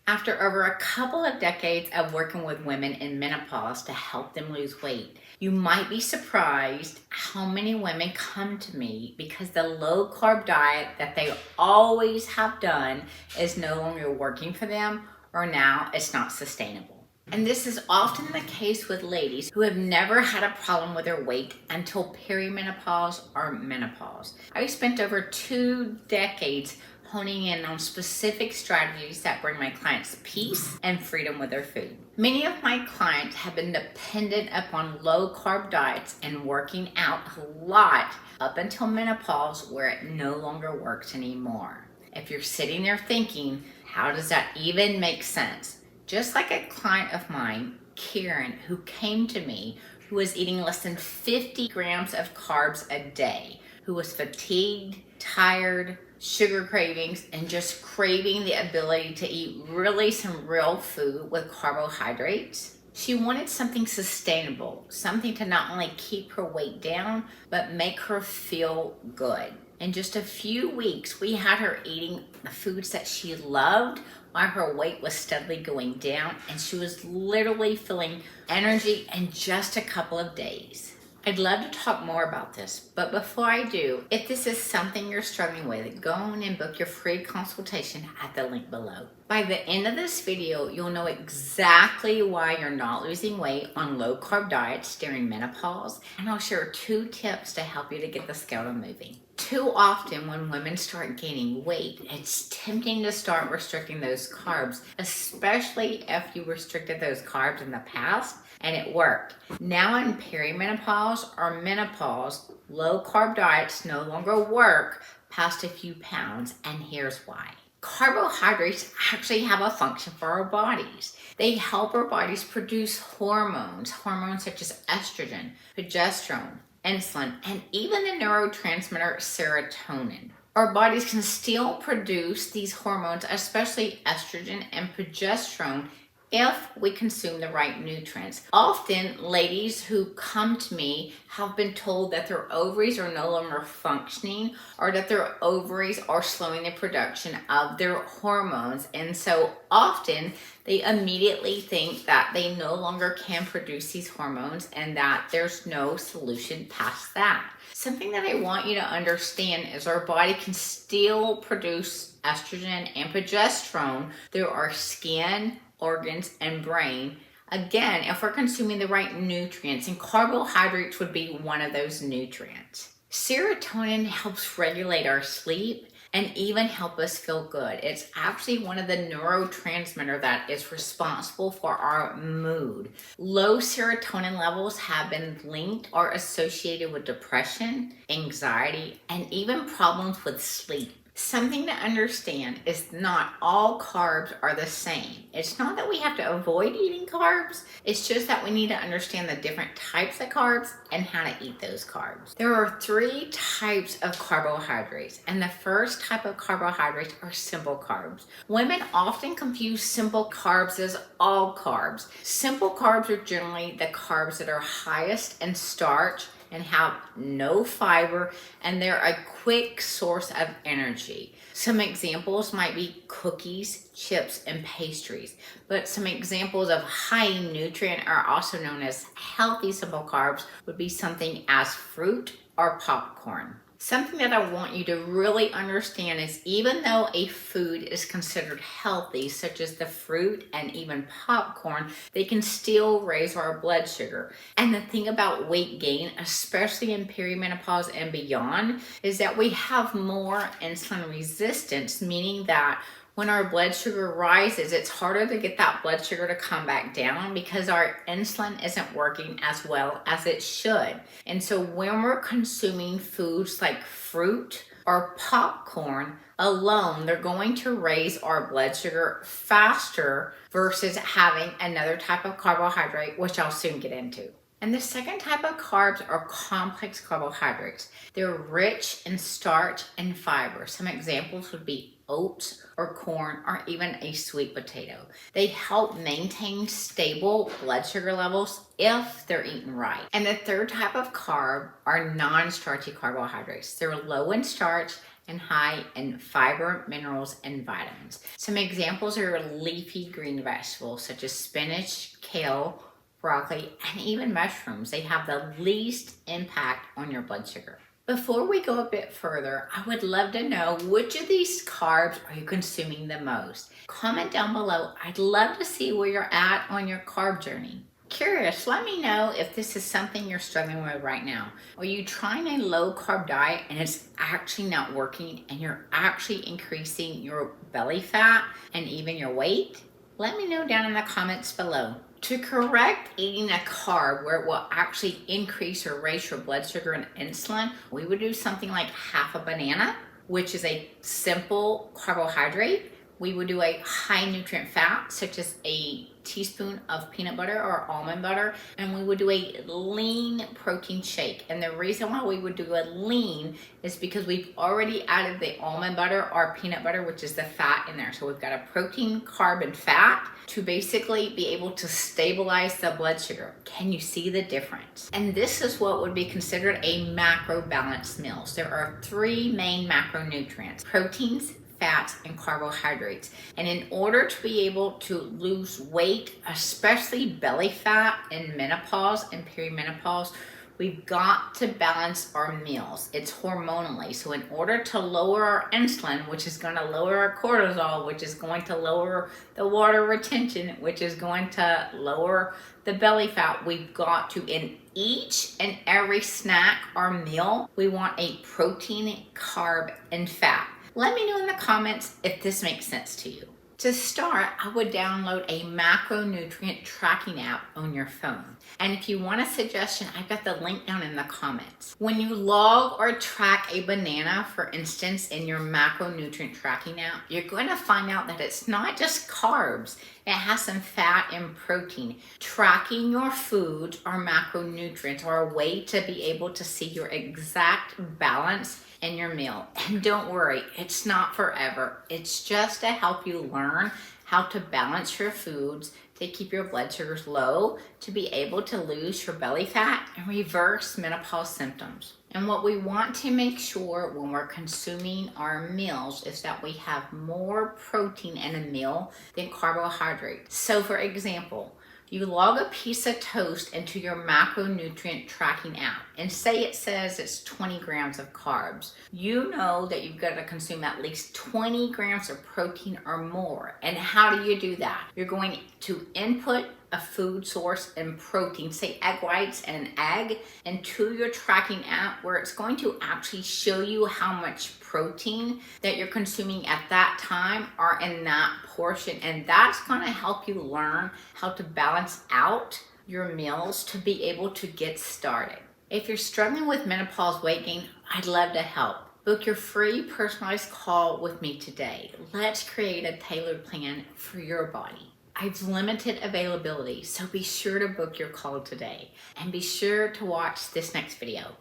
After over a couple of decades of working with women in menopause to help them lose weight, you might be surprised how many women come to me because the low carb diet that they always have done is no longer working for them, or now it's not sustainable. And this is often the case with ladies who have never had a problem with their weight until perimenopause or menopause. I spent over 2 decades honing in on specific strategies that bring my clients peace and freedom with their food. Many of my clients have been dependent upon low carb diets and working out a lot up until menopause, where it no longer works anymore. If you're sitting there thinking, how does that even make sense? Just like a client of mine, Karen, who came to me, who was eating less than 50 grams of carbs a day, who was fatigued, tired, sugar cravings, and just craving the ability to eat really some real food with carbohydrates. She wanted something sustainable, something to not only keep her weight down, but make her feel good. In just a few weeks, we had her eating the foods that she loved while her weight was steadily going down, and she was literally feeling energy in just a couple of days. I'd love to talk more about this, but before I do, if this is something you're struggling with, go on and book your free consultation at the link below. By the end of this video, you'll know exactly why you're not losing weight on low carb diets during menopause, and I'll share 2 tips to help you to get the scale moving. Too often when women start gaining weight, it's tempting to start restricting those carbs, especially if you restricted those carbs in the past and it worked. Now in perimenopause or menopause, low carb diets no longer work past a few pounds, and here's why. Carbohydrates actually have a function for our bodies. They help our bodies produce hormones such as estrogen, progesterone, insulin, and even the neurotransmitter serotonin. Our bodies can still produce these hormones, especially estrogen and progesterone, if we consume the right nutrients. Often, ladies who come to me have been told that their ovaries are no longer functioning, or that their ovaries are slowing the production of their hormones. And so often, they immediately think that they no longer can produce these hormones and that there's no solution past that. Something that I want you to understand is our body can still produce estrogen and progesterone through our skin, organs, and brain. Again, if we're consuming the right nutrients, and carbohydrates would be one of those nutrients. Serotonin helps regulate our sleep and even help us feel good. It's actually one of the neurotransmitters that is responsible for our mood. Low serotonin levels have been linked or associated with depression, anxiety, and even problems with sleep. Something to understand is not all carbs are the same. It's not that we have to avoid eating carbs. It's just that we need to understand the different types of carbs and how to eat those carbs. There are 3 types of carbohydrates, and the first type of carbohydrates are simple carbs. Women often confuse simple carbs as all carbs. Simple carbs are generally the carbs that are highest in starch and have no fiber, and they're a quick source of energy. Some examples might be cookies, chips, and pastries, but some examples of high nutrient, are also known as healthy simple carbs, would be something as fruit or popcorn. Something that I want you to really understand is, even though a food is considered healthy, such as the fruit and even popcorn, they can still raise our blood sugar. And the thing about weight gain, especially in perimenopause and beyond, is that we have more insulin resistance, meaning that when our blood sugar rises, it's harder to get that blood sugar to come back down because our insulin isn't working as well as it should. And so when we're consuming foods like fruit or popcorn alone, they're going to raise our blood sugar faster versus having another type of carbohydrate, which I'll soon get into. And the second type of carbs are complex carbohydrates. They're rich in starch and fiber. Some examples would be oats or corn or even a sweet potato. They help maintain stable blood sugar levels if they're eaten right. And the third type of carb are non-starchy carbohydrates. They're low in starch and high in fiber, minerals, and vitamins. Some examples are leafy green vegetables such as spinach, kale, broccoli, and even mushrooms. They have the least impact on your blood sugar. Before we go a bit further, I would love to know which of these carbs are you consuming the most? Comment down below. I'd love to see where you're at on your carb journey. Curious, let me know if this is something you're struggling with right now. Are you trying a low carb diet and it's actually not working and you're actually increasing your belly fat and even your weight? Let me know down in the comments below. To correct eating a carb where it will actually increase or raise your blood sugar and insulin, we would do something like half a banana, which is a simple carbohydrate. We would do a high nutrient fat, such as a teaspoon of peanut butter or almond butter, and we would do a lean protein shake. And the reason why we would do a lean is because we've already added the almond butter or peanut butter, which is the fat in there. So we've got a protein, carb, and fat to basically be able to stabilize the blood sugar. Can you see the difference? And this is what would be considered a macro balanced meal. So there are three main macronutrients: proteins, fats, and carbohydrates. And in order to be able to lose weight, especially belly fat in menopause and perimenopause, we've got to balance our meals. It's hormonally. So in order to lower our insulin, which is going to lower our cortisol, which is going to lower the water retention, which is going to lower the belly fat, we've got to, in each and every snack or meal, we want a protein, carb, and fat. Let me know in the comments if this makes sense to you. To start, I would download a macronutrient tracking app on your phone. And if you want a suggestion, I've got the link down in the comments. When you log or track a banana, for instance, in your macronutrient tracking app, you're going to find out that it's not just carbs. It has some fat and protein. Tracking your foods or macronutrients are a way to be able to see your exact balance in your meal. And don't worry, it's not forever. It's just to help you learn how to balance your foods to keep your blood sugars low, to be able to lose your belly fat and reverse menopause symptoms. And what we want to make sure when we're consuming our meals is that we have more protein in a meal than carbohydrates. So for example, you log a piece of toast into your macronutrient tracking app and say it says it's 20 grams of carbs. You know that you've got to consume at least 20 grams of protein or more. And how do you do that? You're going to input a food source and protein, say egg whites and an egg, into your tracking app where it's going to actually show you how much protein that you're consuming at that time or in that portion. And that's going to help you learn how to balance out your meals to be able to get started. If you're struggling with menopause weight gain, I'd love to help. Book your free personalized call with me today. Let's create a tailored plan for your body. I've limited availability, so be sure to book your call today and be sure to watch this next video.